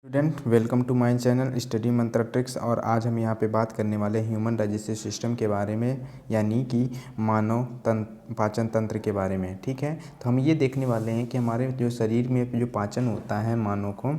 Student welcome to my channel Study Mantra Tricks. और आज हम यहाँ पे बात करने वाले ह्यूमन डाइजेस्टिव सिस्टम के बारे में, यानी कि मानव पाचन तंत्र के बारे में। ठीक है, तो हम ये देखने वाले हैं कि हमारे जो शरीर में जो पाचन होता है मानव को,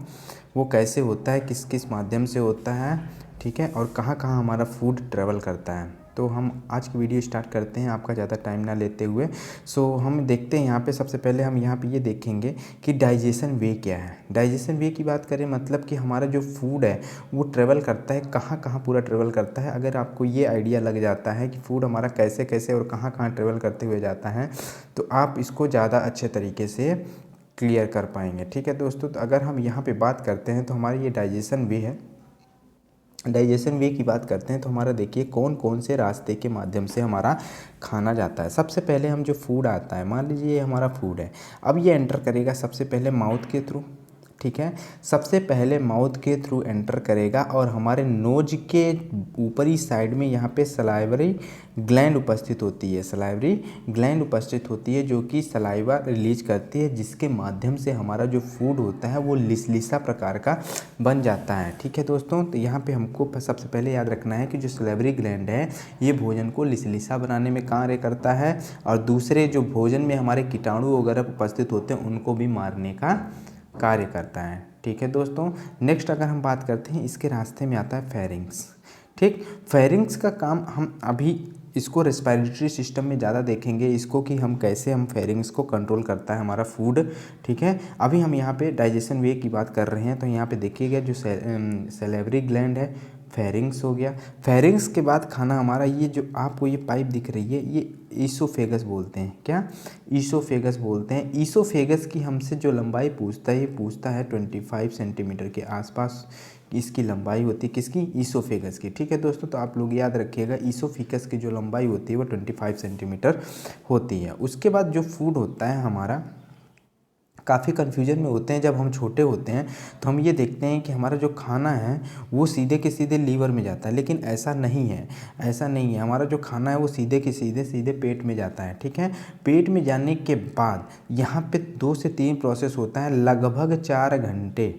वो कैसे होता है, किस किस माध्यम से होता है, ठीक है, और कहाँ कहाँ हमारा फूड ट्रेवल करता है। तो हम आज की वीडियो स्टार्ट करते हैं आपका ज़्यादा टाइम ना लेते हुए। हम देखते हैं यहाँ पे, सबसे पहले हम यहाँ पे ये देखेंगे कि डाइजेशन वे क्या है। डाइजेशन वे की बात करें मतलब कि हमारा जो फूड है वो ट्रेवल करता है, कहाँ कहाँ पूरा ट्रेवल करता है। अगर आपको ये आइडिया लग जाता है कि फूड हमारा कैसे कैसे और कहाँ कहाँ ट्रेवल करते हुए जाता है, तो आप इसको ज़्यादा अच्छे तरीके से क्लियर कर पाएंगे। ठीक है दोस्तों, तो अगर हम यहाँ पे बात करते हैं तो हमारी ये डाइजेशन वे है। डाइजेशन वे की बात करते हैं तो हमारा देखिए कौन कौन से रास्ते के माध्यम से हमारा खाना जाता है। सबसे पहले हम जो फूड आता है, मान लीजिए ये हमारा फूड है, अब ये एंटर करेगा सबसे पहले माउथ के थ्रू। ठीक है, सबसे पहले माउथ के थ्रू एंटर करेगा और हमारे नोज के ऊपरी साइड में यहाँ पे सलाइवरी ग्लैंड उपस्थित होती है। सलाइवरी ग्लैंड उपस्थित होती है जो कि सलाइवा रिलीज करती है, जिसके माध्यम से हमारा जो फूड होता है वो लिसलिसा प्रकार का बन जाता है। ठीक है दोस्तों, तो यहाँ पे हमको सबसे पहले याद रखना है कि जो सलाइवरी ग्लैंड है ये भोजन को लिसलिसा बनाने में कार्य करता है, और दूसरे जो भोजन में हमारे कीटाणु वगैरह उपस्थित होते हैं उनको भी मारने का कार्य करता है। ठीक है दोस्तों, नेक्स्ट अगर हम बात करते हैं, इसके रास्ते में आता है फेरिंग्स। ठीक, फेरिंग्स का काम हम अभी इसको रेस्पिरेटरी सिस्टम में ज़्यादा देखेंगे इसको, कि हम कैसे हम फेरिंग्स को कंट्रोल करता है हमारा फूड। ठीक है, अभी हम यहाँ पे डाइजेशन वे की बात कर रहे हैं, तो यहाँ पे देखिएगा जो सैलिवरी ग्लैंड है, फेरिंग्स हो गया। फेरिंग्स के बाद खाना हमारा, ये जो आपको ये पाइप दिख रही है ये ईसोफेगस बोलते हैं। क्या? ईसोफेगस बोलते हैं। ईसोफेगस की हमसे जो लंबाई पूछता है, ये पूछता है 25 सेंटीमीटर के आसपास इसकी लंबाई होती है। किसकी? ईसोफेगस की। ठीक है दोस्तों, तो आप लोग याद रखिएगा ईसोफेगस की जो लंबाई होती है वो 25 सेंटीमीटर होती है। उसके बाद जो फूड होता है हमारा, काफ़ी कन्फ्यूजन में होते हैं जब हम छोटे होते हैं, तो हम ये देखते हैं कि हमारा जो खाना है वो सीधे के सीधे लीवर में जाता है, लेकिन ऐसा नहीं है। ऐसा नहीं है, हमारा जो खाना है वो सीधे के सीधे सीधे पेट में जाता है। ठीक है, पेट में जाने के बाद यहाँ पे 2 से 3 प्रोसेस होता है, लगभग 4 घंटे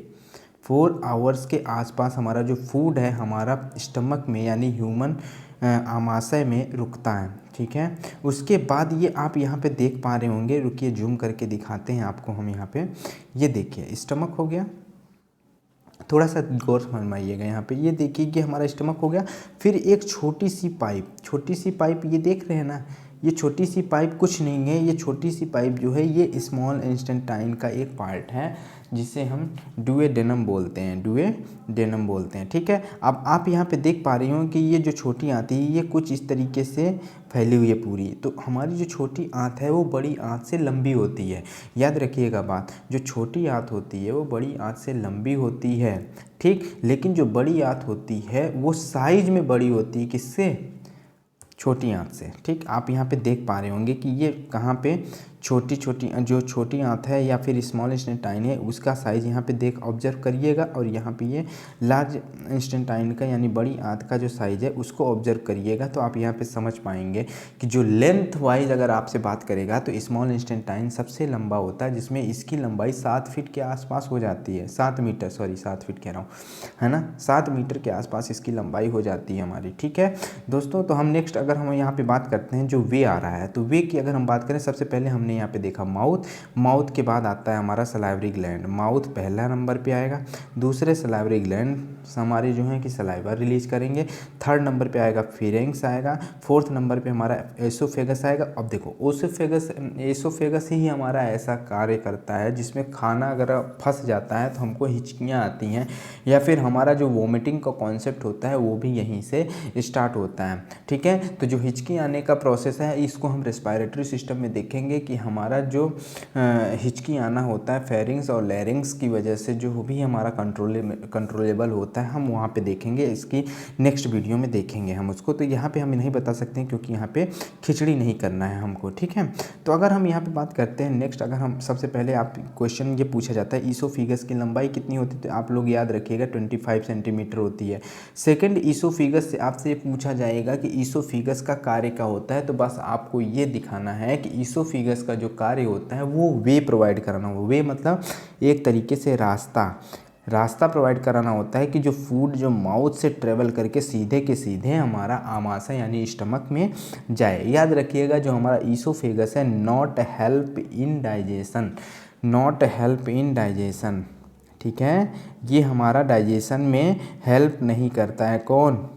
4 आवर्स के आसपास हमारा जो फूड है हमारा स्टमक में, यानी ह्यूमन आमाशय में रुकता है। ठीक है, उसके बाद ये आप यहाँ पे देख पा रहे होंगे, रुकिए जूम करके दिखाते हैं आपको हम यहाँ पे। ये देखिए स्टमक हो गया, थोड़ा सा गौर से फरमाइएगा यहाँ पे। ये देखिए कि हमारा स्टमक हो गया, फिर एक छोटी सी पाइप ये देख रहे हैं ना, ये छोटी सी पाइप कुछ नहीं है, ये छोटी सी पाइप जो है ये स्मॉल इंटेस्टाइन का एक पार्ट है, जिसे हम डुओडेनम बोलते हैं। डुओडेनम बोलते हैं। ठीक है, अब आप यहाँ पे देख पा रही हो कि ये जो छोटी आंत है ये कुछ इस तरीके से फैली हुई है पूरी। तो हमारी जो छोटी आंत है वो बड़ी आंत से लंबी होती है। याद रखिएगा बात, जो छोटी आंत होती है वो बड़ी आंत से लंबी होती है। ठीक, लेकिन जो बड़ी आंत होती है वो साइज में बड़ी होती है, किससे? छोटी आंत से। ठीक, आप यहाँ पे देख पा रहे होंगे कि ये कहाँ पे छोटी छोटी आंत है या फिर स्मॉल इंटेस्टाइन है, उसका साइज़ यहाँ पे देख ऑब्जर्व करिएगा, और यहाँ पे ये लार्ज इंटेस्टाइन का यानी बड़ी आंत का जो साइज़ है उसको ऑब्जर्व करिएगा। तो आप यहाँ पे समझ पाएंगे कि जो लेंथ वाइज अगर आपसे बात करेगा तो स्मॉल इंटेस्टाइन सबसे लंबा होता है, जिसमें इसकी लंबाई 7 फीट के आसपास हो जाती है। 7 मीटर, सॉरी 7 फीट कह रहा हूँ, है ना, 7 मीटर के आसपास इसकी लंबाई हो जाती है हमारी। ठीक है दोस्तों, तो हम नेक्स्ट अगर हम यहाँ पे बात करते हैं जो वे आ रहा है, तो वे की अगर हम बात करें, सबसे पहले हमने यहाँ पे देखा माउथ के बाद आता है हमारा सलाइवरी ग्लैंड। माउथ पहला नंबर पे आएगा, दूसरे सलाइवरी ग्लैंड हमारे जो हैं कि सलाइवा रिलीज करेंगे, थर्ड नंबर पे आएगा फेरिंग्स आएगा, फोर्थ नंबर पे हमारा एसोफेगस आएगा। अब देखो एसोफेगस ही हमारा ऐसा कार्य करता है जिसमें खाना अगर फंस जाता है तो हमको हिचकियाँ आती हैं, या फिर हमारा जो वोमिटिंग का कॉन्सेप्ट होता है वो भी यहीं से स्टार्ट होता है। ठीक है, तो जो हिचकी आने का प्रोसेस है इसको हम रेस्पिरेटरी सिस्टम में देखेंगे कि हमारा जो हिचकी आना होता है फेरिंग्स और लैरिंग्स की वजह से जो भी हमारा कंट्रोलेबल होता है, हम वहाँ पे देखेंगे, इसकी नेक्स्ट वीडियो में देखेंगे हम उसको। तो यहाँ पे हम नहीं बता सकते हैं क्योंकि यहाँ पे खिचड़ी नहीं करना है हमको। ठीक है, तो अगर हम यहाँ पे बात करते हैं नेक्स्ट, अगर हम सबसे पहले आप क्वेश्चन ये पूछा जाता है ईसोफिगस की लंबाई कितनी होती है, तो आप लोग याद रखिएगा 25 सेंटीमीटर होती है। सेकेंड, ईसोफिगस से आपसे ये पूछा जाएगा कि ईसोफिगस का कार्य क्या होता है, तो बस आपको ये दिखाना है कि ईसोफिगस का जो कार्य होता है वो वे प्रोवाइड कराना हो। वे मतलब एक तरीके से रास्ता, रास्ता प्रोवाइड कराना होता है कि जो फूड जो माउथ से ट्रेवल करके सीधे के सीधे हमारा आमाशय यानी स्टमक में जाए। याद रखिएगा जो हमारा ईसोफेगस है, not help in digestion, not help in digestion, ठीक है, ये हमारा डाइजेशन में हेल्प नहीं करता है। कौन?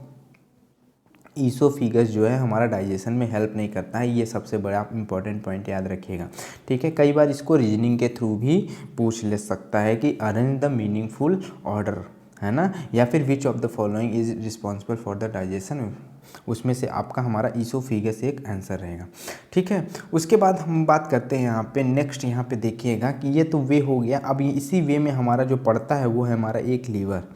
ईसोफिगस जो है हमारा डाइजेशन में हेल्प नहीं करता है। ये सबसे बड़ा इंपॉर्टेंट पॉइंट याद रखिएगा, ठीक है। कई बार इसको रीजनिंग के थ्रू भी पूछ ले सकता है कि अरेंज द मीनिंगफुल ऑर्डर, है ना, या फिर which of the following is responsible for the digestion, उसमें से आपका हमारा ईसोफिगस एक आंसर रहेगा, ठीक है। उसके बाद हम बात करते हैं यहाँ पे नेक्स्ट, यहाँ पे देखिएगा कि ये तो वे हो गया। अब इसी वे में हमारा जो पड़ता है वो है हमारा एक लीवर,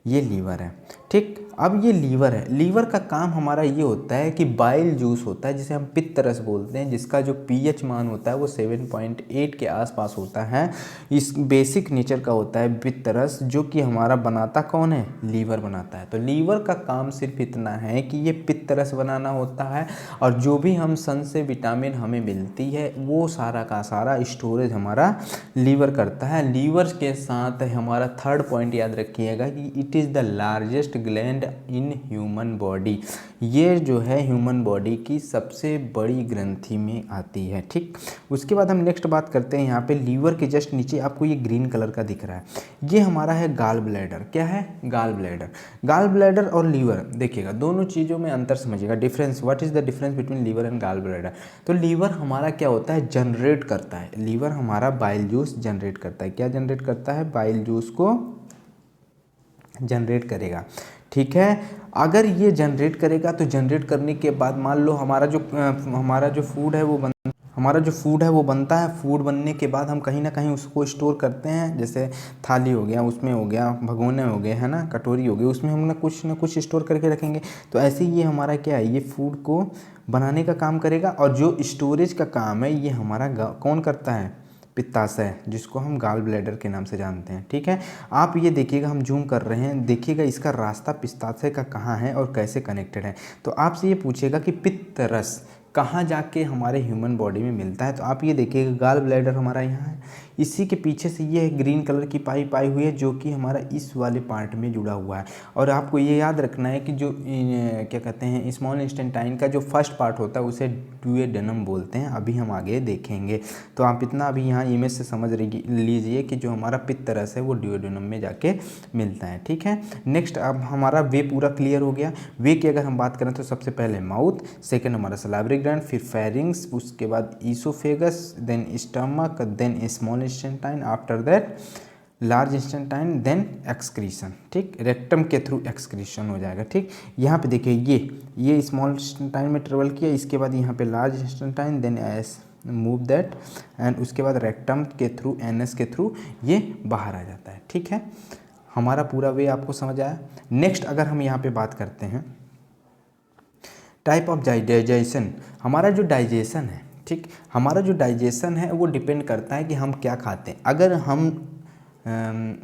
ये लीवर है, ठीक। अब ये लीवर है, लीवर का काम हमारा ये होता है कि बाइल जूस होता है जिसे हम पित्त रस बोलते हैं, जिसका जो पीएच मान होता है वो 7.8 के आसपास होता है। इस बेसिक नेचर का होता है पित्त रस, जो कि हमारा बनाता कौन है? लीवर बनाता है। तो लीवर का काम सिर्फ इतना है कि ये पित्त रस बनाना होता है, और जो भी हम सन से विटामिन हमें मिलती है वो सारा का सारा स्टोरेज हमारा लीवर करता है। लीवर के साथ हमारा थर्ड पॉइंट याद रखिएगा कि it is the largest gland in human body, ये जो है ह्यूमन बॉडी की सबसे बड़ी ग्रंथि में आती है, ठीक। उसके बाद हम नेक्स्ट बात करते हैं, यहाँ पे लीवर के जस्ट नीचे आपको ये ग्रीन कलर का दिख रहा है, ये हमारा है गाल ब्लैडर। क्या है? Gall bladder. गाल ब्लैडर और लीवर, देखिएगा दोनों चीज़ों में अंतर समझिएगा, difference, what is the difference between liver and gall bladder. तो लीवर हमारा क्या होता है? जनरेट करता है, लीवर हमारा बाइल जूस जनरेट करता है। क्या जनरेट करता है? बाइल जूस को जनरेट करेगा, ठीक है। अगर ये जनरेट करेगा तो जनरेट करने के बाद मान लो हमारा जो फूड है वो बनता है। फूड बनने के बाद हम कहीं ना कहीं उसको स्टोर करते हैं, जैसे थाली हो गया, उसमें हो गया, भगोने हो गए, है ना, कटोरी हो गई, उसमें हम ना कुछ स्टोर करके रखेंगे। तो ऐसे ही ये हमारा क्या है? ये फूड को बनाने का काम करेगा, और जो स्टोरेज का काम है ये हमारा कौन करता है? पित्ताशय, जिसको हम गाल ब्लैडर के नाम से जानते हैं, ठीक है। आप ये देखिएगा, हम जूम कर रहे हैं, देखिएगा इसका रास्ता पित्ताशय का कहाँ है और कैसे कनेक्टेड है। तो आपसे ये पूछेगा कि पित्त रस कहाँ जाके हमारे ह्यूमन बॉडी में मिलता है, तो आप ये देखिएगा गाल ब्लैडर हमारा यहाँ है, इसी के पीछे से ये ग्रीन कलर की पाइप आई हुई है जो कि हमारा इस वाले पार्ट में जुड़ा हुआ है। और आपको ये याद रखना है कि जो क्या कहते हैं, स्मॉल इंस्टेंटाइन का जो फर्स्ट पार्ट होता है उसे डुओडेनम बोलते हैं, अभी हम आगे देखेंगे। तो आप इतना अभी यहाँ इमेज से समझ लीजिए कि जो हमारा पित्त रस है वो डुओडेनम में जाके मिलता है, ठीक है। नेक्स्ट, अब हमारा वे पूरा क्लियर हो गया। वे की अगर हम बात करें तो सबसे पहले माउथ, सेकेंड हमारा सलाइवरी ग्लैंड, फिर फेरिंग्स, उसके बाद oesophagus, then stomach, then small intestine, after that large intestine, then excretion, ठीक। रेक्टम के थ्रू एक्सक्रीशन हो जाएगा, ठीक। यहाँ पे देखिए ये स्मॉल इंस्टेंटाइन में ट्रेवल किया, इसके बाद यहाँ पे large intestine, then as move that, and उसके बाद रेक्टम के थ्रू, एनएस के थ्रू ये बाहर आ जाता है, ठीक है। हमारा पूरा वे आपको समझ आया। नेक्स्ट अगर हम यहाँ पे बात करते हैं टाइप ऑफ डाइजेशन, हमारा जो डाइजेशन है, ठीक, हमारा जो डाइजेशन है वो डिपेंड करता है कि हम क्या खाते हैं। अगर हम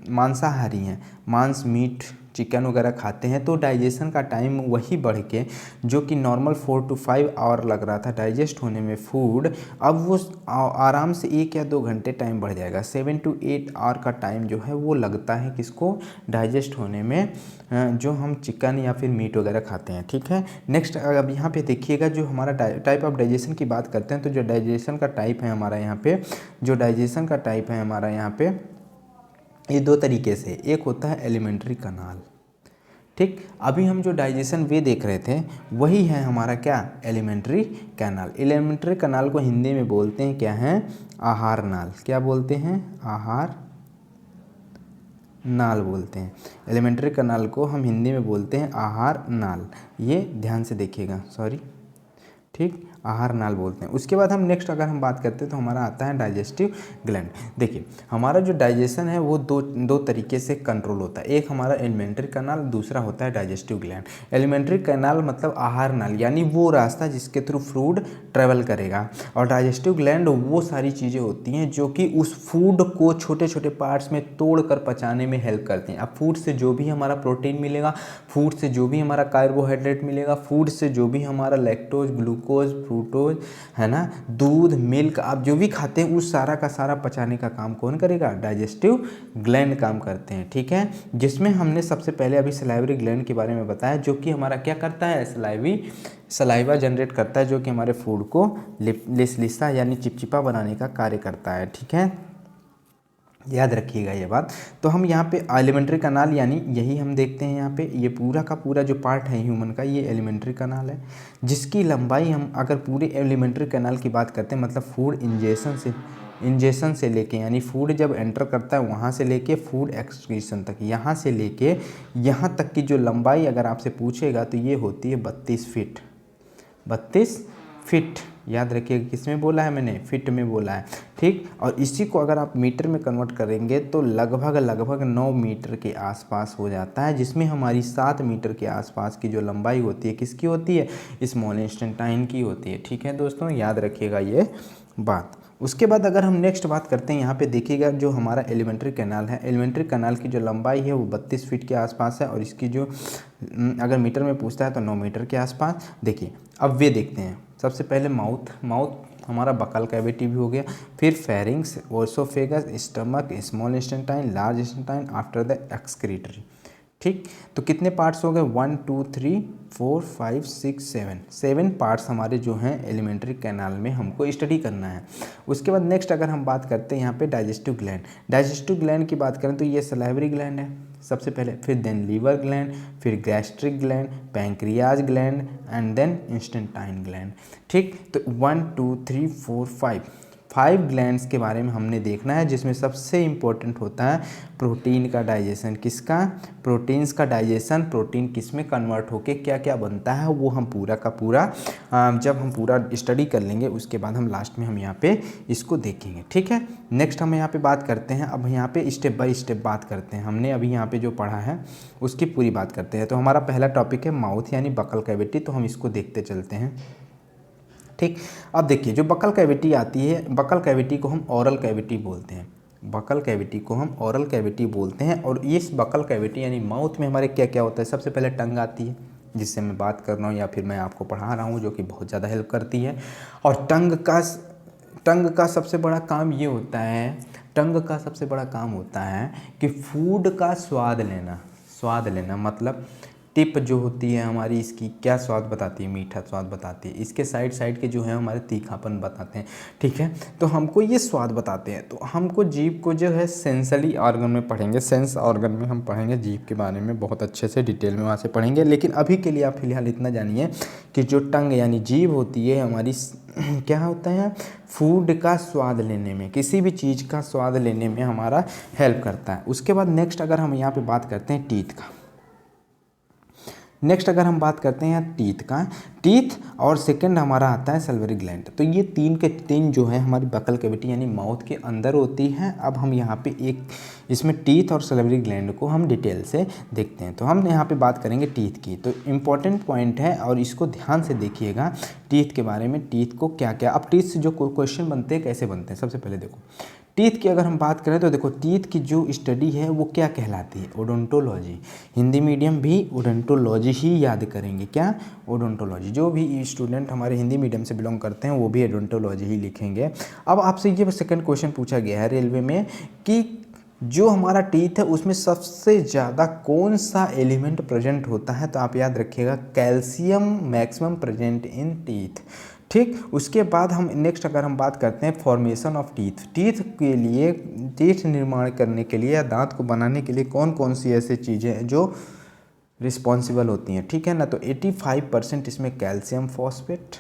मांसाहारी हैं, मांस, मीट, चिकन वगैरह खाते हैं, तो डाइजेशन का टाइम वही बढ़ के, जो कि नॉर्मल 4 to 5 आवर लग रहा था डाइजेस्ट होने में फूड, अब वो आराम से 1 या 2 घंटे टाइम बढ़ जाएगा। 7 to 8 आवर का टाइम जो है वो लगता है किसको? डाइजेस्ट होने में, जो हम चिकन या फिर मीट वगैरह खाते हैं, ठीक है। नेक्स्ट अब यहाँ पे देखिएगा, जो हमारा टाइप ऑफ डाइजेशन की बात करते हैं, तो जो डाइजेशन का टाइप है हमारा यहाँ पे, ये 2 तरीके से, एक होता है एलिमेंट्री कनाल, ठीक। अभी हम जो डाइजेशन वे देख रहे थे वही है हमारा क्या? Alimentary canal. एलिमेंट्री कनाल को हिंदी में बोलते हैं क्या है? आहार नाल। क्या बोलते हैं? आहार नाल बोलते हैं। एलिमेंट्री कनाल को हम हिंदी में बोलते हैं आहार नाल, ये ध्यान से देखिएगा, सॉरी, ठीक, आहार नाल बोलते हैं। उसके बाद हम नेक्स्ट अगर हम बात करते हैं तो हमारा आता है डाइजेस्टिव ग्लैंड। देखिए हमारा जो डाइजेशन है वो दो तरीके से कंट्रोल होता है, एक हमारा एलिमेंट्री कैनाल, दूसरा होता है डाइजेस्टिव ग्लैंड। एलिमेंट्री कैनाल मतलब आहार नाल, यानी वो रास्ता जिसके थ्रू फूड ट्रेवल करेगा, और डाइजेस्टिव ग्लैंड वो सारी चीज़ें होती हैं जो कि उस फूड को छोटे छोटे पार्ट्स में तोड़कर पचाने में हेल्प करती हैं। अब फूड से जो भी हमारा प्रोटीन मिलेगा, फूड से जो भी हमारा कार्बोहाइड्रेट मिलेगा, फूड से जो भी हमारा लैक्टोज, ग्लूकोज ग्लूकोज, फ्रूक्टोज, है ना, दूध, मिल्क, आप जो भी खाते हैं उस सारा का सारा पचाने का काम कौन करेगा? डाइजेस्टिव ग्लैंड काम करते हैं, ठीक है। जिसमें हमने सबसे पहले अभी सलाइवरी ग्लैंड के बारे में बताया, जो कि हमारा क्या करता है? सलाइवा जनरेट करता है, जो कि हमारे फूड को लिसा यानी चिपचिपा बनाने का कार्य करता है, ठीक है। याद रखिएगा ये बात। तो हम यहाँ पे एलिमेंट्री कनाल यानी यही हम देखते हैं यहाँ पे, ये पूरा का पूरा जो पार्ट है ह्यूमन का, ये एलिमेंट्री कनाल है, जिसकी लंबाई हम अगर पूरे एलिमेंट्री कनाल की बात करते हैं, मतलब फूड इंजेशन से लेके, यानी फूड जब एंटर करता है वहाँ से लेके फूड एक्सक्रीशन तक, यहाँ से लेके यहाँ तक की जो लंबाई अगर आपसे पूछेगा तो ये होती है 32 फीट। 32 फीट, याद रखिएगा, किस में बोला है मैंने? फिट में बोला है, ठीक। और इसी को अगर आप मीटर में कन्वर्ट करेंगे तो लगभग 9 मीटर के आसपास हो जाता है, जिसमें हमारी 7 मीटर के आसपास की जो लंबाई होती है किसकी होती है? स्मॉल इंस्टेंटाइन की होती है, ठीक है दोस्तों, याद रखिएगा ये बात। उसके बाद अगर हम नेक्स्ट बात करते हैं, यहाँ पे देखिएगा जो हमारा एलिमेंट्री कैनाल है, एलिमेंट्री कैनाल की जो लंबाई है वो 32 फीट के आसपास है, और इसकी जो अगर मीटर में पूछता है तो 9 मीटर के आसपास। देखिए अब वे देखते हैं, सबसे पहले माउथ हमारा बकल कैविटी भी हो गया, फिर pharynx, oesophagus, stomach, small intestine, large intestine, after the excretory, ठीक। तो कितने पार्ट्स हो गए? 1 2 3 4 5 6 7 पार्ट्स हमारे जो हैं एलिमेंट्री कैनाल में हमको स्टडी करना है। उसके बाद नेक्स्ट अगर हम बात करते हैं यहाँ पे डाइजेस्टिव ग्लैंड की बात करें तो ये सलाइवरी ग्लैंड है सबसे पहले, फिर देन लीवर ग्लैंड, फिर gastric gland, pancreas gland and then intestine gland, ठीक। तो 1 2 3 4 5 ग्लैंड्स के बारे में हमने देखना है, जिसमें सबसे इम्पोर्टेंट होता है प्रोटीन का डाइजेशन। किसका? प्रोटीन्स का डाइजेशन। प्रोटीन किस में कन्वर्ट होके क्या क्या बनता है वो हम पूरा का पूरा जब हम पूरा स्टडी कर लेंगे उसके बाद हम लास्ट में हम यहाँ पे इसको देखेंगे, ठीक है। नेक्स्ट हम यहाँ पे बात करते हैं, अब यहाँ पे स्टेप बाय स्टेप बात करते हैं। हमने अभी यहाँ पे जो पढ़ा है उसकी पूरी बात करते हैं। तो हमारा पहला टॉपिक है माउथ यानी बकल कैविटी, तो हम इसको देखते चलते हैं, ठीक। अब देखिए जो बकल कैविटी आती है, बकल कैविटी को हम ओरल कैविटी बोलते हैं, बकल कैविटी को हम ओरल कैविटी बोलते हैं। और इस बकल कैविटी यानी माउथ में हमारे क्या क्या होता है? सबसे पहले टंग आती है, जिससे मैं बात कर रहा हूँ या फिर मैं आपको पढ़ा रहा हूँ, जो कि बहुत ज़्यादा हेल्प करती है। और टंग का सबसे बड़ा काम ये होता है, टंग का सबसे बड़ा काम होता है कि फूड का स्वाद लेना मतलब टिप जो होती है हमारी, इसकी क्या स्वाद बताती है? मीठा स्वाद बताती है। इसके साइड के जो है हमारे तीखापन बताते हैं, ठीक है। तो हमको ये स्वाद बताते हैं। तो हमको जीभ को जो है सेंसरी ऑर्गन में पढ़ेंगे, सेंस ऑर्गन में हम पढ़ेंगे जीभ के बारे में बहुत अच्छे से डिटेल में वहाँ से पढ़ेंगे। लेकिन अभी के लिए आप फिलहाल इतना जानिए कि जो टंग यानी जीभ होती है हमारी क्या होता है? फूड का स्वाद लेने में, किसी भी चीज़ का स्वाद लेने में हमारा हेल्प करता है। उसके बाद नेक्स्ट अगर हम यहाँ पर बात करते हैं टीथ का, टीथ और सेकंड हमारा आता है सल्वरी ग्लैंड। तो ये तीन के तीन जो है हमारी बकल कैविटी यानी माउथ के अंदर होती है। अब हम यहाँ पे एक इसमें टीथ और सल्वरी ग्लैंड को हम डिटेल से देखते हैं। तो हम यहाँ पे बात करेंगे टीथ की। तो इम्पॉर्टेंट पॉइंट है और इसको ध्यान से देखिएगा टीथ के बारे में, टीथ को क्या क्या, अब टीथ से जो क्वेश्चन बनते हैं कैसे बनते हैं। सबसे पहले देखो टीथ की अगर हम बात करें तो देखो टीथ की जो स्टडी है वो क्या कहलाती है? ओडोंटोलॉजी। हिंदी मीडियम भी ओडोंटोलॉजी ही याद करेंगे, क्या? ओडोंटोलॉजी। जो भी स्टूडेंट हमारे हिंदी मीडियम से बिलोंग करते हैं वो भी ओडोंटोलॉजी ही लिखेंगे। अब आपसे ये सेकंड क्वेश्चन पूछा गया है रेलवे में कि जो हमारा टीथ है उसमें सबसे ज़्यादा कौन सा एलिमेंट प्रेजेंट होता है? तो आप याद रखिएगा calcium maximum present in teeth, ठीक। उसके बाद हम नेक्स्ट अगर हम बात करते हैं फॉर्मेशन ऑफ टीथ के लिए, टीथ निर्माण करने के लिए या दांत को बनाने के लिए कौन कौन सी ऐसी चीज़ें हैं जो रिस्पॉन्सिबल होती हैं, ठीक है ना। तो 85% इसमें कैल्शियम फॉस्फेट,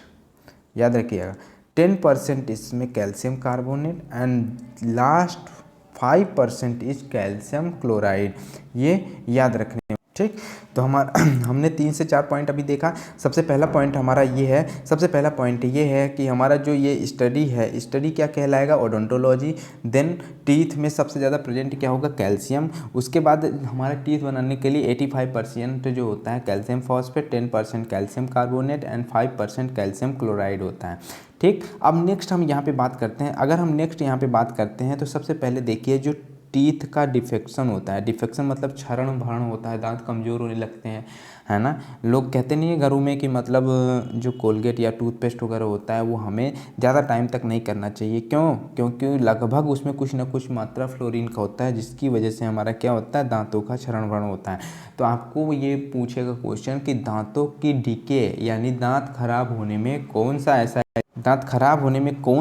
याद रखिएगा, 10% इसमें calcium carbonate and last 5% is calcium chloride, ये याद रखने, ठीक। तो हमने 3 से 4 पॉइंट अभी देखा। सबसे पहला पॉइंट हमारा ये है कि हमारा जो ये स्टडी क्या कहलाएगा? ओडोंटोलॉजी। देन टीथ में सबसे ज़्यादा प्रेजेंट क्या होगा? कैल्शियम। उसके बाद हमारा टीथ बनाने के लिए 85% जो होता है calcium phosphate, 10% calcium carbonate and 5% calcium chloride होता है, ठीक। अब नेक्स्ट हम यहाँ पे बात करते हैं, अगर हम नेक्स्ट यहाँ पे बात करते हैं तो सबसे पहले देखिए जो टीथ का डिफेक्शन होता है। डिफेक्शन मतलब क्षरण भरण होता है, दांत कमज़ोर होने लगते हैं, है ना। लोग कहते नहीं है घरों में कि मतलब जो कोलगेट या टूथपेस्ट वगैरह होता है वो हमें ज़्यादा टाइम तक नहीं करना चाहिए। क्यों? क्योंकि लगभग उसमें कुछ ना कुछ मात्रा फ्लोरीन का होता है, जिसकी वजह से हमारा क्या होता है, दांतों का क्षरण भरण होता है। तो आपको ये पूछेगा क्वेश्चन कि दांतों की डीके यानी दांत खराब होने में कौन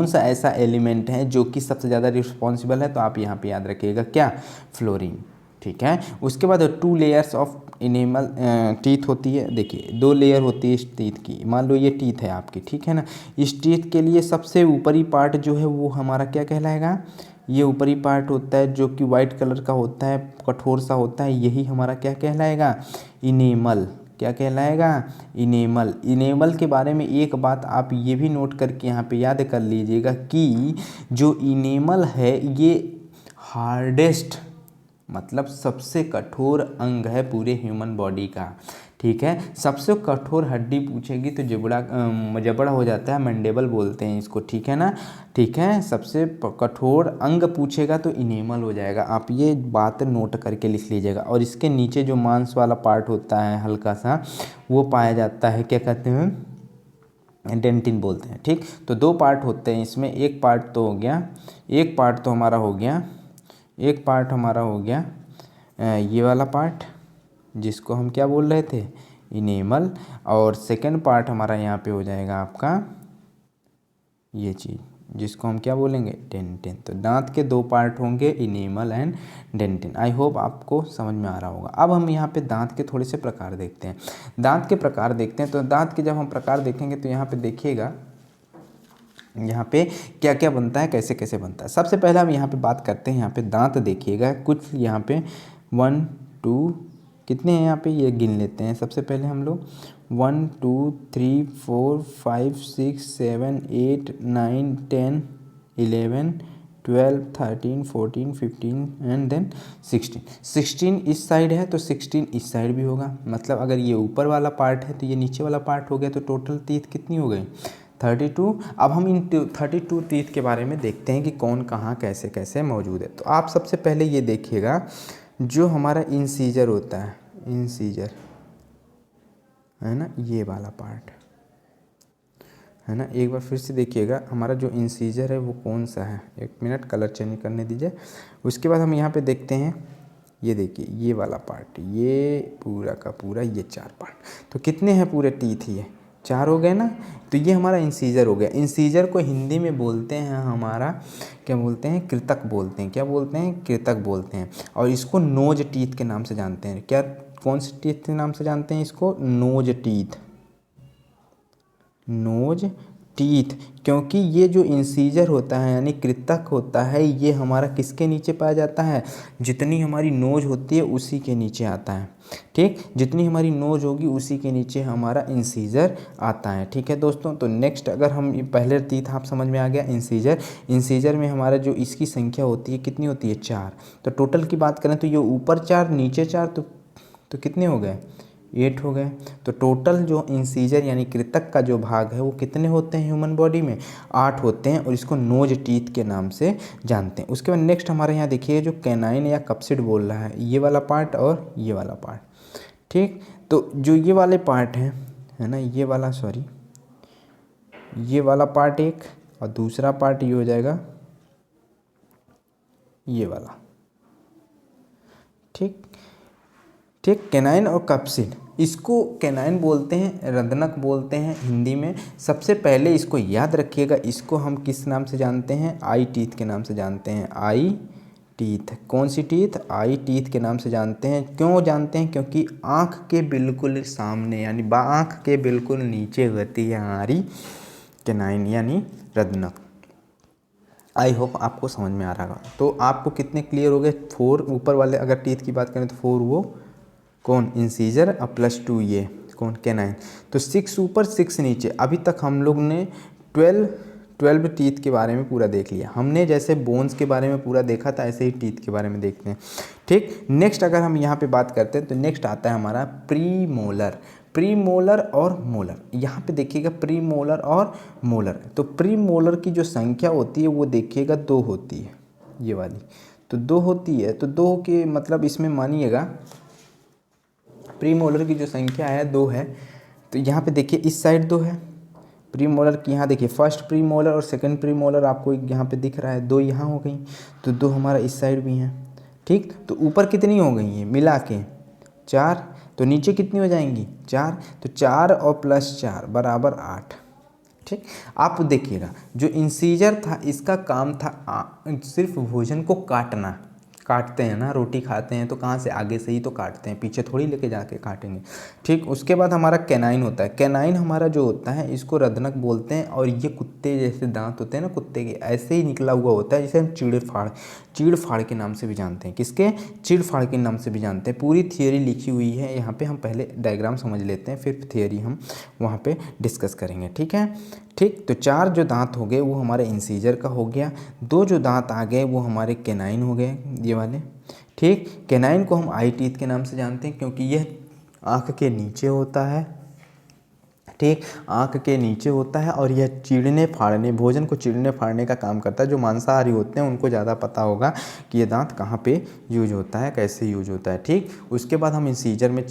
सा ऐसा एलिमेंट है जो कि सबसे ज़्यादा रिस्पॉन्सिबल है, तो आप यहाँ पे याद रखिएगा क्या, फ्लोरीन। ठीक है। उसके बाद 2 लेयर्स ऑफ इनेमल टीथ होती है। देखिए 2 लेयर होती है इस टीथ की। मान लो ये टीथ है आपकी, ठीक है ना। इस टीथ के लिए सबसे ऊपरी पार्ट जो है वो हमारा क्या कहलाएगा, ये ऊपरी पार्ट होता है जो कि वाइट कलर का होता है, कठोर सा होता है, यही हमारा क्या कहलाएगा, इनेमल। क्या कहलाएगा, इनेमल। इनेमल के बारे में एक बात आप ये भी नोट करके यहाँ पे याद कर लीजिएगा कि जो इनेमल है ये हार्डेस्ट मतलब सबसे कठोर अंग है पूरे ह्यूमन बॉडी का। ठीक है। सबसे कठोर हड्डी पूछेगी तो जबड़ा हो जाता है, मैंडेबल बोलते हैं इसको, ठीक है ना। ठीक है। सबसे कठोर अंग पूछेगा तो इनेमल हो जाएगा। आप ये बात नोट करके लिख लीजिएगा। और इसके नीचे जो मांस वाला पार्ट होता है हल्का सा, वो पाया जाता है, क्या कहते हैं, डेंटिन बोलते हैं। ठीक। तो 2 पार्ट होते हैं इसमें। एक पार्ट तो हमारा हो गया ये वाला पार्ट, जिसको हम क्या बोल रहे थे, इनेमल। और सेकंड पार्ट हमारा यहाँ पे हो जाएगा आपका ये चीज़, जिसको हम क्या बोलेंगे, डेंटिन। तो दांत के 2 पार्ट होंगे, enamel and dentin. I hope आपको समझ में आ रहा होगा। अब हम यहाँ पे दांत के थोड़े से प्रकार देखते हैं। तो दांत के जब हम प्रकार देखेंगे तो यहाँ पे देखिएगा यहाँ पे क्या क्या बनता है, कैसे कैसे बनता है। सबसे पहले हम यहाँ पे बात करते हैं, यहाँ पे दांत देखिएगा कुछ, यहाँ पे 1 2 कितने हैं यहाँ पे, ये गिन लेते हैं। सबसे पहले हम लोग 1 2 3 4 5 6 7 8 9 10 11 12 13 14 15 एंड देन 16 इस साइड है तो 16 इस साइड भी होगा। मतलब अगर ये ऊपर वाला पार्ट है तो ये नीचे वाला पार्ट हो गया, तो टोटल टीथ कितनी हो गई, 32। अब हम इन 32 टीथ के बारे में देखते हैं कि कौन कहाँ कैसे कैसे मौजूद है। तो आप सबसे पहले ये देखिएगा जो हमारा इंसीजर होता है, इंसीजर है ना, ये वाला पार्ट है ना। एक बार फिर से देखिएगा हमारा जो इंसीजर है वो कौन सा है, 1 मिनट कलर चेंज करने दीजिए। उसके बाद हम यहाँ पे देखते हैं, ये देखिए ये वाला पार्ट, ये पूरा का पूरा ये 4 पार्ट। तो कितने हैं पूरे टीथ, ये 4 हो गए ना। तो ये हमारा इंसीजर हो गया। इंसीजर को हिंदी में बोलते हैं हमारा, क्या बोलते हैं, कृतक बोलते हैं। क्या बोलते हैं, कृतक बोलते हैं। और इसको नोज टीथ के नाम से जानते हैं। क्या, कौन से टीथ के नाम से जानते हैं इसको, नोज टीथ, नोज टीथ। क्योंकि ये जो इंसीजर होता है यानी कृतक होता है, ये हमारा किसके नीचे पाया जाता है, जितनी हमारी नोज होती है उसी के नीचे आता है। ठीक, जितनी हमारी नोज होगी उसी के नीचे हमारा इंसीजर आता है। ठीक है दोस्तों। तो नेक्स्ट अगर हम पहले टीथ आप समझ में आ गया, इंसीजर में हमारा जो इसकी संख्या होती है कितनी होती है, 4। तो टोटल की बात करें तो ये ऊपर 4 नीचे 4, तो कितने हो गए, 8 हो गए। तो टोटल जो इंसीजर यानी कृतक का जो भाग है वो कितने होते हैं ह्यूमन बॉडी में, 8 होते हैं। और इसको नोज टीथ के नाम से जानते हैं। उसके बाद नेक्स्ट हमारे यहाँ देखिए जो कैनाइन या कप्सिड बोल रहा है, ये वाला पार्ट और ये वाला पार्ट। ठीक। तो जो ये वाले पार्ट हैं, है ना, ये वाला पार्ट एक, और दूसरा पार्ट ये हो जाएगा ये वाला। ठीक, कैनाइन और कप्सिड, इसको कैनाइन बोलते हैं, रंध्रक बोलते हैं हिंदी में। सबसे पहले इसको याद रखिएगा, इसको हम किस नाम से जानते हैं, आई टीथ के नाम से जानते हैं। आई टीथ, कौन सी टीथ, आई टीथ के नाम से जानते हैं। क्यों जानते हैं, क्योंकि आँख के बिल्कुल सामने यानी आँख के बिल्कुल नीचे होती है हमारी कैनाइन यानी रंध्रक। आई होप आपको समझ में आ रहा होगा। तो आपको कितने क्लियर हो गए, 4 ऊपर वाले अगर टीथ की बात करें तो 4 वो कौन, इंसीजर, और +2 ये कौन, कैनाइन। तो 6 ऊपर 6 नीचे। अभी तक हम लोग ने 12 टीथ के बारे में पूरा देख लिया। हमने जैसे बोन्स के बारे में पूरा देखा था, ऐसे ही टीथ के बारे में देखते हैं। ठीक। नेक्स्ट अगर हम यहाँ पे बात करते हैं तो नेक्स्ट आता है हमारा प्रीमोलर और मोलर। यहाँ पे देखिएगा प्रीमोलर और मोलर। तो प्रीमोलर की जो संख्या होती है वो देखिएगा 2 होती है, ये वाली। तो 2 होती है, तो 2 के मतलब इसमें मानिएगा प्री मोलर की जो संख्या है 2 है। तो यहाँ पे देखिए इस साइड 2 है प्री मोलर की, यहाँ देखिए फर्स्ट प्री मोलर और सेकंड प्री मोलर आपको यहाँ पे दिख रहा है, 2 यहाँ हो गई, तो 2 हमारा इस साइड भी है। ठीक, तो ऊपर कितनी हो गई है मिला के 4, तो नीचे कितनी हो जाएंगी 4, तो 4 और प्लस 4 बराबर 8। ठीक, आप देखिएगा जो इंसीजर था इसका काम था सिर्फ भोजन को काटना, काटते हैं ना, रोटी खाते हैं तो कहाँ से, आगे से ही तो काटते हैं, पीछे थोड़ी लेके जाके काटेंगे। ठीक, उसके बाद हमारा कैनाइन होता है। कैनाइन हमारा जो होता है इसको रदनक बोलते हैं, और ये कुत्ते जैसे दांत होते हैं ना कुत्ते के, ऐसे ही निकला हुआ होता है, जिसे हम चीड़ फाड़ के नाम से भी जानते हैं। किसके, चीड़ फाड़ के नाम से भी जानते हैं। पूरी थियोरी लिखी हुई है यहाँ पे, हम पहले डायग्राम समझ लेते हैं फिर थियोरी हम वहाँ पे डिस्कस करेंगे। ठीक है, ठीक, तो 4 जो दांत हो गए वो हमारे इंसीजर का हो गया, 2 जो दांत आ गए वो हमारे कैनाइन हो गए ये वाले। ठीक, कैनाइन को हम आई टीथ के नाम से जानते हैं क्योंकि यह आँख के नीचे होता है। ठीक, आँख के नीचे होता है और यह चीड़ने फाड़ने, भोजन को चीड़ने फाड़ने का काम करता है। जो मांसाहारी होते हैं उनको ज़्यादा पता होगा कि ये दांत कहाँ पे यूज होता है, कैसे यूज होता है। ठीक, उसके बाद हम इंसीजर में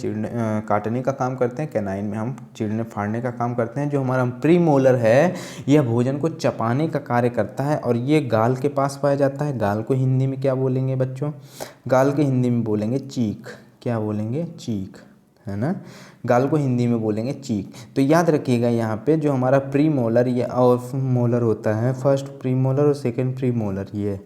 काटने का काम करते हैं, कैनाइन में हम चीड़ने फाड़ने का काम करते हैं। जो हमारा प्री मोलर है यह भोजन को चबाने का कार्य करता है और ये गाल के पास पाया जाता है। गाल को हिंदी में क्या बोलेंगे बच्चों, गाल के हिंदी में बोलेंगे चीक, क्या बोलेंगे, चीक, है ना, गाल को हिंदी में बोलेंगे चीक। तो याद रखिएगा यहाँ पे जो हमारा प्री मोलर या और मोलर होता है, फर्स्ट प्री मोलर और सेकंड प्री मोलर, ये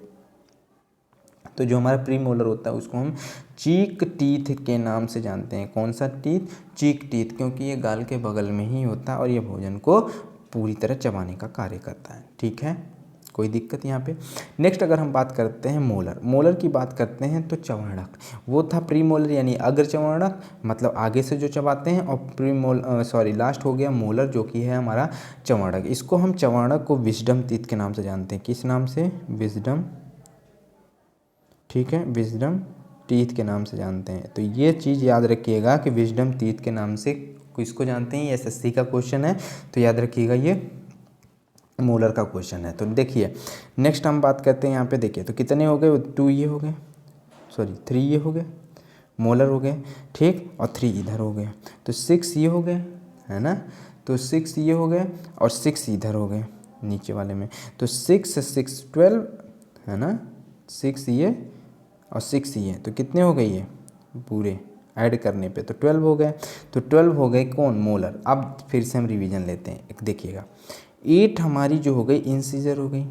तो जो हमारा प्री मोलर होता है उसको हम चीक टीथ के नाम से जानते हैं। कौन सा टीथ, चीक टीथ, क्योंकि ये गाल के बगल में ही होता है और ये भोजन को पूरी तरह चबाने का कार्य करता है। ठीक है, कोई दिक्कत यहाँ पे। नेक्स्ट अगर हम बात करते हैं मोलर, मोलर की बात करते हैं तो चवर्णक, वो था प्री मोलर यानी अग्र चवर्णक, मतलब आगे से जो चबाते हैं, और लास्ट हो गया मोलर जो कि है हमारा चवर्णक। इसको हम चवर्णक को विजडम टीथ के नाम से जानते हैं। किस नाम से, विजडम, ठीक है, विजडम टीथ के नाम से जानते हैं। तो ये चीज़ याद रखिएगा कि विजडम टीथ के नाम से किसको जानते हैं, ये एसएससी का क्वेश्चन है, तो याद रखिएगा ये मोलर का क्वेश्चन है। तो देखिए नेक्स्ट हम बात करते हैं यहाँ पे, देखिए तो कितने हो गए, 2 ये हो गए, 3 ये हो गए, मोलर हो गए। ठीक, और 3 इधर हो गए, तो 6 ये हो गए, है ना, तो 6 ये हो गए और 6 इधर हो गए नीचे वाले में, तो 6 6 12, है ना, 6 ये और 6 ये, तो कितने हो गए ये पूरे ऐड करने पे, तो 12 हो गए। तो 12 हो गए कौन, मोलर। अब फिर से हम रिवीजन लेते हैं, एक देखिएगा 8 हमारी जो हो गई इंसीजर हो गई।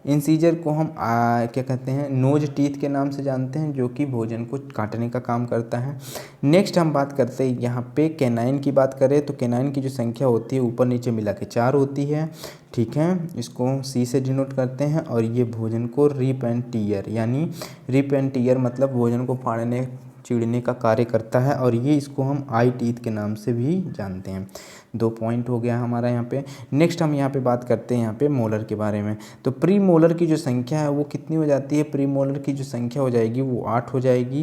इंसीजर को हम क्या कहते हैं, नोज टीथ के नाम से जानते हैं, जो कि भोजन को काटने का काम करता है। नेक्स्ट हम बात करते हैं यहाँ पे कैनाइन की बात करें तो कैनाइन की जो संख्या होती है ऊपर नीचे मिला के 4 होती है। ठीक है, इसको सी से डिनोट करते हैं, और ये भोजन को रिप एंड टीयर, यानी रिप एंड टीयर मतलब भोजन को फाड़ने चीड़ने का कार्य करता है, और ये इसको हम आई टीथ के नाम से भी जानते हैं। 2 पॉइंट हो गया हमारा यहाँ पे। नेक्स्ट हम यहाँ पे बात करते हैं यहाँ पे मोलर के बारे में। तो प्री मोलर की जो संख्या है वो कितनी हो जाती है, प्री मोलर की जो संख्या हो जाएगी वो 8 हो जाएगी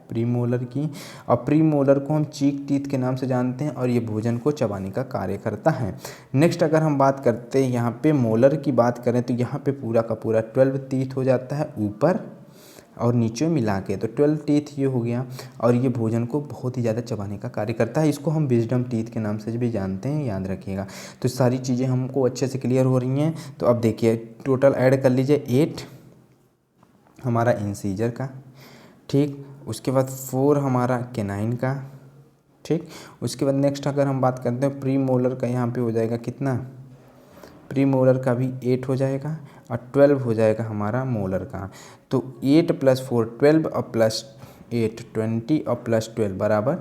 प्री मोलर की, और प्री मोलर को हम चीक टीथ के नाम से जानते हैं, और ये भोजन को चबाने का कार्य करता है। नेक्स्ट अगर हम बात करते हैं यहाँ पे मोलर की बात करें तो यहाँ पे पूरा का पूरा 12 टीथ हो जाता है ऊपर और नीचे मिला के, तो 12 टीथ ये हो गया, और ये भोजन को बहुत ही ज़्यादा चबाने का कार्य करता है। इसको हम विजडम टीथ के नाम से भी जानते हैं, याद रखिएगा। तो सारी चीज़ें हमको अच्छे से क्लियर हो रही हैं। तो अब देखिए टोटल ऐड कर लीजिए 8 हमारा इंसीजर का, ठीक, उसके बाद 4 हमारा कैनाइन का, ठीक, उसके बाद नेक्स्ट अगर हम बात करते हैं प्री मोलर का, यहाँ पे हो जाएगा कितना, प्री मोलर का भी 8 हो जाएगा, और 12 हो जाएगा हमारा मोलर का। तो 8 + 4 12 और +8 20 और +12 बराबर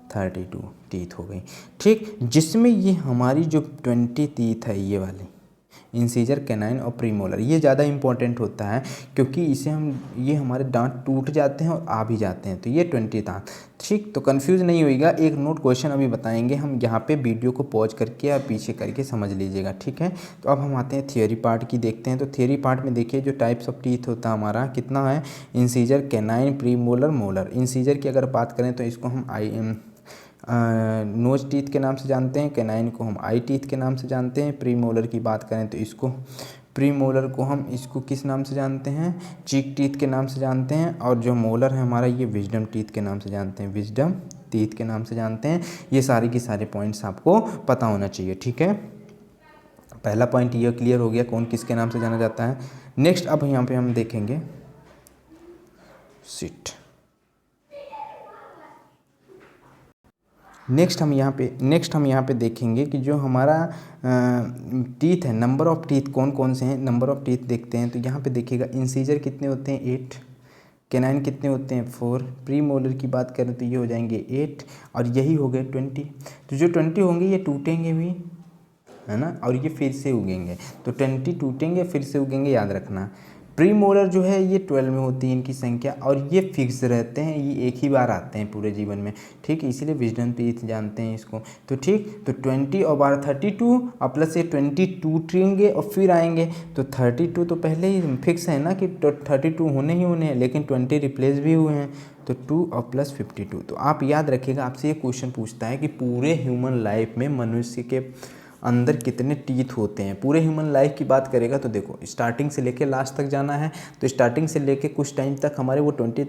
32 टीथ हो गई। ठीक, जिसमें ये हमारी जो 20 टीथ है ये वाली इंसीजर, कैनाइन और प्रीमोलर, ये ज़्यादा इंपॉर्टेंट होता है क्योंकि इसे हम, ये हमारे दांत टूट जाते हैं और आ भी जाते हैं, तो ये 20 दांत। ठीक, तो कंफ्यूज नहीं होइएगा, एक नोट क्वेश्चन अभी बताएंगे हम, यहाँ पे वीडियो को पॉज करके या पीछे करके समझ लीजिएगा। ठीक है, तो अब हम आते हैं थियोरी पार्ट की, देखते हैं। तो थियोरी पार्ट में देखिए जो टाइप्स ऑफ टीथ होता है हमारा कितना है, incisor, canine, premolar, molar. Incisor की अगर बात करें तो इसको हम नोज टीथ के नाम से जानते हैं, कैनाइन को हम आई टीथ के नाम से जानते हैं, प्री मोलर की बात करें तो इसको प्री मोलर को हम इसको किस नाम से जानते हैं, चीक टीथ के नाम से जानते हैं, और जो मोलर है हमारा ये विजडम टीथ के नाम से जानते हैं, विजडम टीथ के नाम से जानते हैं। ये सारे के सारे पॉइंट्स आपको पता होना चाहिए, ठीक है। पहला पॉइंट ये क्लियर हो गया कौन किसके नाम से जाना जाता है। नेक्स्ट अब यहाँ पे हम देखेंगे सिट। नेक्स्ट हम यहाँ पे देखेंगे कि जो हमारा टीथ है, नंबर ऑफ टीथ कौन कौन से हैं, नंबर ऑफ टीथ देखते हैं। तो यहाँ पे देखिएगा इंसीजर कितने होते हैं 8, कैनाइन कितने होते हैं 4, प्री मोलर की बात करें तो ये हो जाएंगे 8 और यही हो गए 20। तो जो 20 होंगे ये टूटेंगे भी, है ना, और ये फिर से उगेंगे। तो 20 टूटेंगे फिर से उगेंगे, याद रखना। प्री मोलर जो है ये 12 में होती है इनकी संख्या, और ये फिक्स रहते हैं, ये एक ही बार आते हैं पूरे जीवन में, ठीक, इसीलिए विजडम टीथ जानते हैं इसको। तो ठीक, तो 20 और 12 32 और प्लस ये 20 टूटेंगे और फिर आएंगे। तो 32 तो पहले ही फिक्स है ना कि 32 होने ही होने हैं, लेकिन 20 रिप्लेस भी हुए हैं, तो 2 और प्लस 52। तो आप याद रखिएगा, आपसे ये क्वेश्चन पूछता है कि पूरे ह्यूमन लाइफ में मनुष्य के अंदर कितने टीथ होते हैं। पूरे ह्यूमन लाइफ की बात करेगा तो देखो स्टार्टिंग से लेके लास्ट तक जाना है, तो स्टार्टिंग से लेके कुछ टाइम तक हमारे वो 20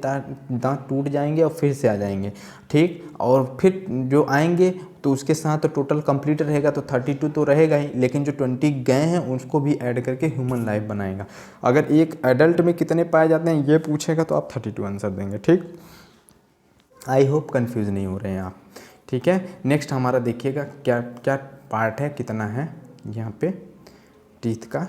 दांत टूट जाएंगे और फिर से आ जाएंगे, ठीक, और फिर जो आएंगे तो उसके साथ तो टोटल कंप्लीट रहेगा, तो 32 तो रहेगा ही, लेकिन जो 20 गए हैं उसको भी ऐड करके ह्यूमन लाइफ बनाएगा। अगर एक एडल्ट में कितने पाए जाते हैं ये पूछेगा तो आप 32 आंसर देंगे, ठीक। आई होप कन्फ्यूज़ नहीं हो रहे हैं आप, ठीक है। नेक्स्ट हमारा देखिएगा क्या क्या पार्ट है, कितना है यहाँ पे टीथ का,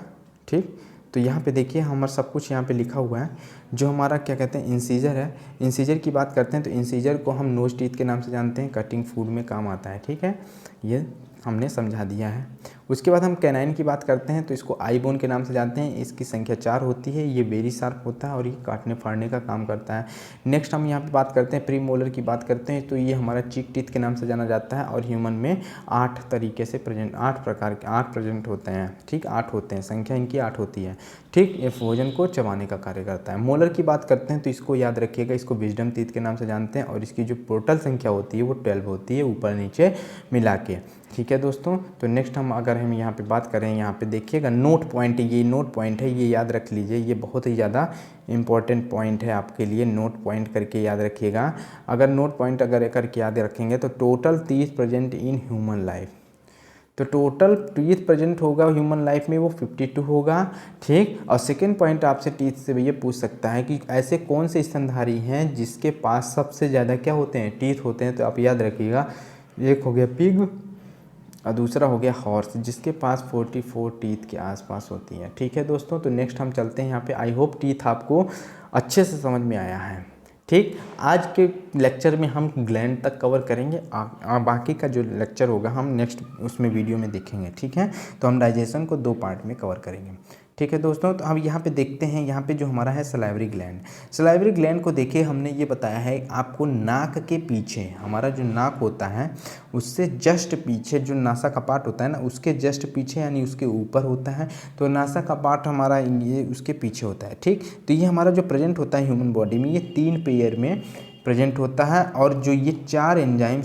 ठीक। तो यहाँ पे देखिए हमारा सब कुछ यहाँ पे लिखा हुआ है। जो हमारा क्या कहते हैं इंसीजर है, इंसीजर की बात करते हैं तो इंसीजर को हम नोज टीथ के नाम से जानते हैं, कटिंग फूड में काम आता है, ठीक है, ये हमने समझा दिया है। उसके बाद हम कैनाइन की बात करते हैं तो इसको आई बोन के नाम से जानते हैं, इसकी संख्या 4 होती है, ये वेरी शार्प होता है और ये काटने फाड़ने का काम करता है। नेक्स्ट हम यहाँ पे बात करते हैं प्री मोलर की बात करते हैं तो ये हमारा चीक टीथ के नाम से जाना जाता है, और ह्यूमन में 8 तरीके से प्रेजेंट, 8 प्रकार के 8 प्रेजेंट होते हैं, ठीक, 8 होते हैं, संख्या इनकी 8 होती है, ठीक। ये भोजन को चबाने का कार्य करता है। मोलर की बात करते हैं तो इसको याद रखिएगा, इसको विजडम टीथ के नाम से जानते हैं, और इसकी जो टोटल संख्या होती है वो 12 होती है ऊपर नीचे मिला के, ठीक है दोस्तों। तो नेक्स्ट हम अगर हम यहाँ पे बात करें, यहाँ पे देखिएगा नोट पॉइंट, ये नोट पॉइंट है, ये याद रख लीजिए, ये बहुत ही ज़्यादा इंपॉर्टेंट पॉइंट है आपके लिए, नोट पॉइंट करके याद रखिएगा। अगर नोट पॉइंट अगर करके याद रखेंगे तो total teeth present in human life, तो टोटल टीथ प्रेजेंट होगा ह्यूमन लाइफ में वो 52 होगा, ठीक। और सेकेंड पॉइंट आपसे टीथ से ये पूछ सकता है कि ऐसे कौन से स्तनधारी हैं जिसके पास सबसे ज़्यादा क्या होते हैं, टीथ होते हैं। तो आप याद रखिएगा, एक हो गया पिग और दूसरा हो गया हॉर्स, जिसके पास 44 टीथ के आसपास होती है, ठीक है दोस्तों। तो नेक्स्ट हम चलते हैं यहाँ पे। आई होप टीथ आपको अच्छे से समझ में आया है, ठीक। आज के लेक्चर में हम ग्लैंड तक कवर करेंगे, बाकी का जो लेक्चर होगा हम नेक्स्ट उसमें वीडियो में देखेंगे, ठीक है। तो हम डाइजेशन को 2 पार्ट में कवर करेंगे, ठीक है दोस्तों। तो अब यहाँ पे देखते हैं, यहाँ पे जो हमारा है सलाइवरी ग्लैंड, सलाइवरी ग्लैंड को देखिए, हमने ये बताया है आपको नाक के पीछे, हमारा जो नाक होता है उससे जस्ट पीछे जो नासा कपाट होता है ना, उसके जस्ट पीछे यानी उसके ऊपर होता है। तो नासा कपाट हमारा ये उसके पीछे होता है, ठीक। तो ये हमारा जो प्रेजेंट होता है ह्यूमन बॉडी में, ये 3 पेयर में प्रेजेंट होता है, और जो ये 4 एंजाइम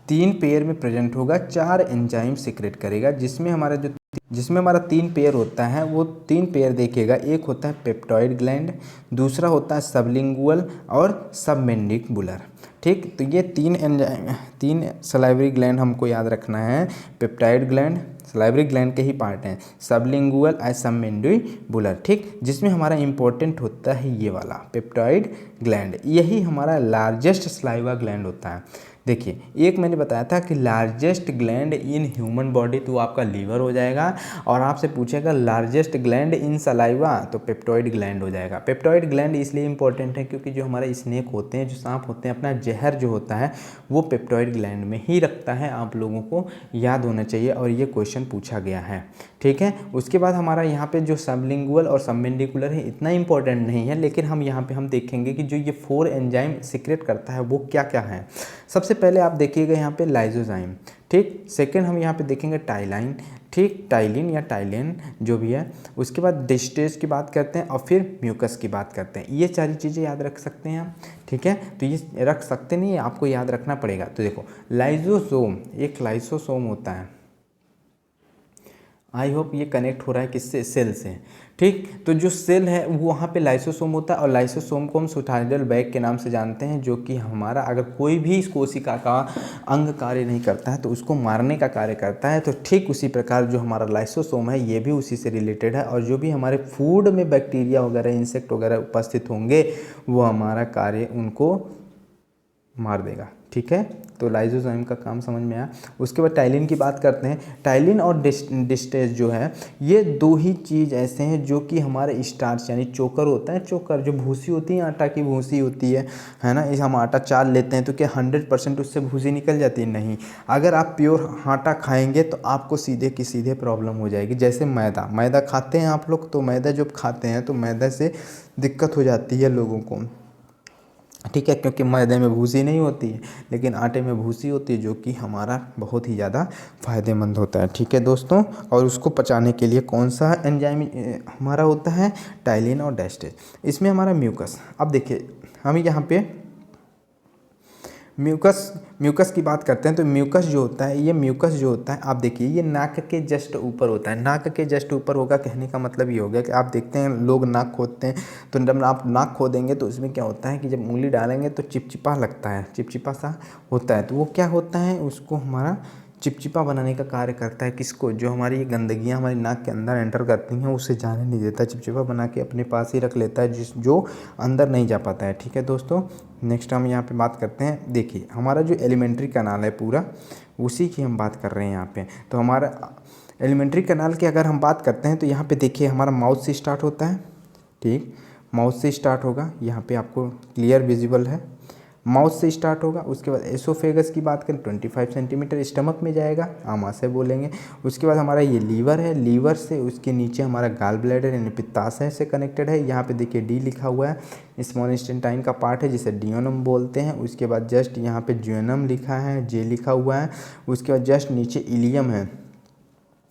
3 पेयर में प्रेजेंट होगा, 4 एंजाइम सीक्रेट करेगा, जिसमें हमारा 3 पेयर होता है। वो 3 पेयर देखिएगा, एक होता है पेप्टॉइड ग्लैंड, दूसरा होता है सबलिंगुअल और सबमेंडिबुलर, ठीक। तो ये 3 सलाइवरी ग्लैंड हमको याद रखना है। पेप्टाइड ग्लैंड सलाइवरी ग्लैंड के ही पार्ट हैं, सबलिंगुअल और सबमेंडिबुलर, ठीक। जिसमें हमारा इंपॉर्टेंट होता है ये वाला पेप्टाइड ग्लैंड, यही हमारा लार्जेस्ट सलाइवा ग्लैंड होता है। देखिए, एक मैंने बताया था कि largest gland in human body तो आपका लीवर हो जाएगा, और आपसे पूछेगा लार्जेस्ट ग्लैंड इन सलाइवा तो पेप्टॉइड ग्लैंड हो जाएगा। पेप्टॉइड ग्लैंड इसलिए इंपॉर्टेंट है क्योंकि जो हमारे स्नेक होते हैं, जो सांप होते हैं, अपना जहर जो होता है वो पेप्टॉइड ग्लैंड में ही रखता है, आप लोगों को याद होना चाहिए, और ये क्वेश्चन पूछा गया है, ठीक है। उसके बाद हमारा यहाँ पे जो सबलिंगुअल और सबमेंडिबुलर है इतना इंपॉर्टेंट नहीं है, लेकिन हम यहाँ पे हम देखेंगे कि जो ये 4 एंजाइम सीक्रेट करता है वो क्या क्या है। सबसे पहले आप देखिएगा यहाँ पे लाइजोजाइम, ठीक। सेकंड हम यहाँ पे देखेंगे टाइलाइन, ठीक, टाइलिन या टाइलेन जो भी है। उसके बाद डिस्टेज की बात करते हैं, और फिर म्यूकस की बात करते हैं। ये सारी चीज़ें याद रख सकते हैं आप, ठीक है। तो ये रख सकते नहीं, आपको याद रखना पड़ेगा। तो देखो लाइजोसोम, एक लाइसोसोम होता है, आई होप ये कनेक्ट हो रहा है किससे, सेल से। ठीक, तो जो सेल है वो वहाँ पे लाइसोसोम होता है, और लाइसोसोम को हम सुटाइडल बैग के नाम से जानते हैं, जो कि हमारा अगर कोई भी इस कोशिका का अंग कार्य नहीं करता है तो उसको मारने का कार्य करता है। तो ठीक उसी प्रकार जो हमारा लाइसोसोम है ये भी उसी से रिलेटेड है, और जो भी हमारे फूड में बैक्टीरिया वगैरह, इंसेक्ट वगैरह उपस्थित होंगे वो हमारा कार्य उनको मार देगा। ठीक है, तो लाइसोसोम का काम समझ में आया। उसके बाद टाइलिन की बात करते हैं। टाइलिन और डिस्टेज जो है ये दो ही चीज़ ऐसे हैं जो कि हमारे स्टार्च यानी चोकर होता है, चोकर जो भूसी होती है, आटा की भूसी होती है ना। इस हम आटा चाल लेते हैं तो क्या 100% उससे भूसी निकल जाती है? नहीं। अगर आप प्योर आटा खाएंगे तो आपको सीधे की सीधे प्रॉब्लम हो जाएगी। जैसे मैदा खाते हैं आप लोग, तो मैदा जब खाते हैं तो मैदा से दिक्कत हो जाती है लोगों को। ठीक है, क्योंकि मैदे में भूसी नहीं होती है, लेकिन आटे में भूसी होती है, जो कि हमारा बहुत ही ज़्यादा फ़ायदेमंद होता है। ठीक है दोस्तों, और उसको पचाने के लिए कौन सा एंजाइम हमारा होता है? टाइलिन और डाइस्टेज। इसमें हमारा म्यूकस, अब देखिए हम यहाँ पे म्यूकस की बात करते हैं। तो म्यूकस जो होता है, ये म्यूकस जो होता है आप देखिए ये नाक के जस्ट ऊपर होता है। नाक के जस्ट ऊपर होगा, कहने का मतलब ये हो गया कि आप देखते हैं लोग नाक खोदते हैं, तो जब आप नाक खोदेंगे तो उसमें क्या होता है कि जब उंगली डालेंगे तो चिपचिपा लगता है, चिपचिपा सा होता है। तो वो क्या होता है, उसको हमारा चिपचिपा बनाने का कार्य करता है। किसको? जो हमारी ये गंदगियाँ हमारी नाक के अंदर एंटर करती हैं उसे जाने नहीं देता, चिपचिपा बना के अपने पास ही रख लेता है, जो अंदर नहीं जा पाता है। ठीक है दोस्तों, नेक्स्ट हम यहाँ पे बात करते हैं। देखिए हमारा जो एलिमेंट्री कैनाल है पूरा, उसी की हम बात कर रहे हैं यहाँ पे। तो हमारा एलिमेंट्री कैनाल की अगर हम बात करते हैं तो यहाँ पे देखिए हमारा माउथ से स्टार्ट होता है। ठीक, माउथ से स्टार्ट होगा, यहाँ पे आपको क्लियर विजिबल है, माउथ से स्टार्ट होगा। उसके बाद एसोफेगस की बात करें 25 सेंटीमीटर स्टमक में जाएगा, आमाशय बोलेंगे। उसके बाद हमारा ये लीवर है, लीवर से उसके नीचे हमारा गाल ब्लैडर यानी पित्ताशय से कनेक्टेड है। यहाँ पे देखिए डी लिखा हुआ है, स्मॉल इंटेस्टाइन का पार्ट है जिसे डियोनम बोलते हैं। उसके बाद जस्ट यहाँ पे ज्यूनम लिखा है, जे लिखा हुआ है। उसके बाद जस्ट नीचे इलियम है।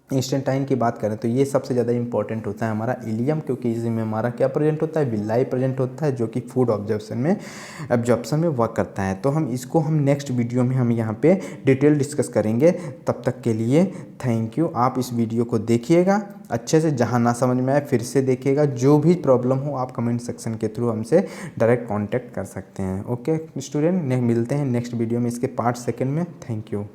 इंस्टेंटाइन की बात करें तो ये सबसे ज़्यादा इंपॉर्टेंट होता है हमारा इलियम, क्योंकि इसमें हमारा क्या प्रेजेंट होता है? विलाई प्रेजेंट होता है, जो कि फूड एब्जॉर्प्शन में वर्क करता है। तो हम इसको नेक्स्ट वीडियो में हम यहाँ पे डिटेल डिस्कस करेंगे। तब तक के लिए थैंक यू। आप इस वीडियो को देखिएगा अच्छे से, जहाँ ना समझ में आए फिर से देखिएगा। जो भी प्रॉब्लम हो आप कमेंट सेक्शन के थ्रू हमसे डायरेक्ट कॉन्टैक्ट कर सकते हैं। ओके स्टूडेंट, मिलते हैं नेक्स्ट वीडियो में इसके पार्ट सेकेंड में। Thank you.